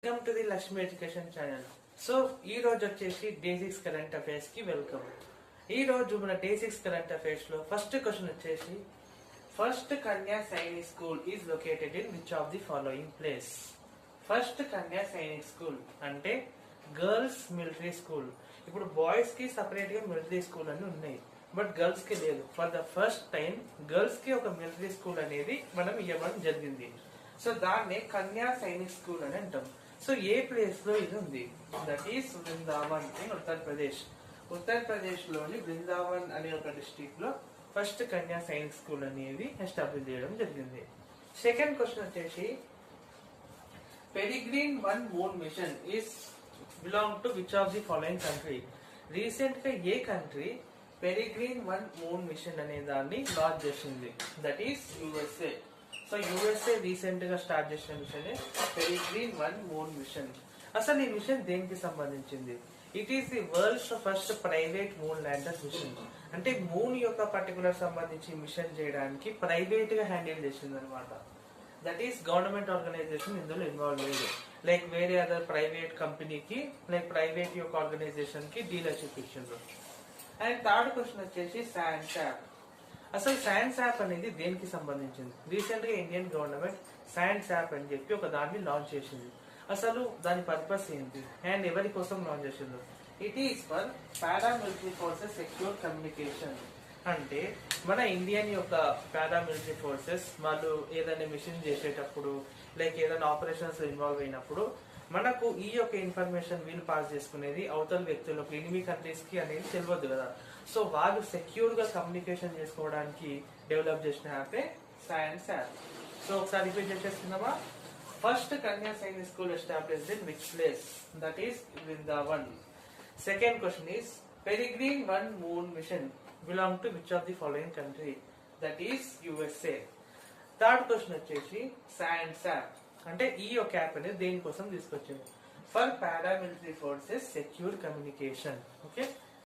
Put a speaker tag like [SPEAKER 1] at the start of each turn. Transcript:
[SPEAKER 1] Welcome to the Lakshmi education channel. So ఈ రోజు వచ్చేసి డే6 కరెంట్ అఫైర్స్ కి వెల్కమ్. ఈ రోజు మన డే6 కరెంట్ అఫైర్స్ లో ఫస్ట్ క్వశ్చన్ వచ్చేసి first Kanya Sainik school is located in which of the following place. First Kanya Sainik school అంటే గర్ల్స్ మిలిటరీ స్కూల్. ఇప్పుడు బాయ్స్ కి సపరేట్ గా మిలిటరీ స్కూల్ అని ఉన్నాయి, బట్ గర్ల్స్ కి లేదు. For the first time girls కి ఒక మిలిటరీ స్కూల్ అనేది మనం ఇవ్వడం జరిగింది. సో దాన్నే కన్యా సైనిక్ స్కూల్ అని అంటాం. సో ఏ ప్లేస్ లో ఇది ఉంది? That is Brindavan in Uttar Pradesh. Uttar Pradesh లోని బృందావన్ అనే ఒక డిస్ట్రిక్ట్ లో ఫస్ట్ కన్యా సైనిక్ స్కూల్ అనేది ఎస్టాబ్లిష్ చేయడం జరిగింది. సెకండ్ క్వశ్చన్ వచ్చేసి Peregrine 1 moon mission is belong to which of the following country. Recent గా ఏ కంట్రీ పెరిగ్రీన్ 1 మూన్ మిషన్ అనే దాన్ని లాంచ్ చేసింది? That is USA. So USA recent గా స్టార్ట్ చేసిన మిషన్ పెరిగ్రీన్ 1 మూన్ మిషన్. అసలు ఈ మిషన్ దేనికి సంబంధించింది? It is the world's first private moon lander mission. అంటే మూన్ యొక్క పర్టికులర్ సంబంధించి మిషన్ చేయడానికి ప్రైవేట్ గా హ్యాండిల్ చేసింది అనమాట. దట్ ఈస్ గవర్నమెంట్ ఆర్గనైజేషన్ ఇందులో ఇన్వాల్వ్ లేదు. లైక్ వేరే అదర్ ప్రైవేట్ కంపెనీకి లైక్ ప్రైవేట్ యొక్క ఆర్గనైజేషన్ కి డీలర్షిప్ ఇచ్చిండ్రు. అండ్ థర్డ్ క్వశ్చన్ వచ్చేసి శాండ్సాప్. అసలు శాండ్సాప్ అనేది దేనికి సంబంధించింది? రీసెంట్ గా ఇండియన్ గవర్నమెంట్ శాండ్సాప్ అని చెప్పి ఒక దాన్ని లాంచ్ చేసింది. అసలు దాని పర్పస్ ఏంటి అండ్ ఎవరి కోసం లాంచ్ చేసింది? It is for paramilitary forces secure communication. అంటే మన ఇండియన్ యొక్క పారామిలిటరీ ఫోర్సెస్ వాళ్ళు ఏదైనా మిషన్ చేసేటప్పుడు లైక్ ఏదైనా ఆపరేషన్స్ ఇన్వాల్వ్ అయినప్పుడు మనకు ఈ యొక్క ఇన్ఫర్మేషన్ వీళ్ళు పాస్ చేసుకునేది అవతల వ్యక్తులకు ఎనిమి కంట్రీస్ కి అనేది తెలియదు కదా. సో వాళ్ళు సెక్యూర్ గా కమ్యూనికేషన్ చేసుకోవడానికి డెవలప్ చేసిన యాపే శాండ్సాప్. సో ఒకసారి రిపీట్ చేసేస్తున్నామా? First Kanya Sainik school established in which place? That is Vrindavan. Second question is Peregrine 1 moon mission belong to which of the following country? That is USA. Third question వచ్చేసి శాండ్సాప్ అంటే ఈ యొక్క యాప్ అనేది దేనికోసం తీసుకొచ్చింది? For paramilitary forces secure communication. Okay.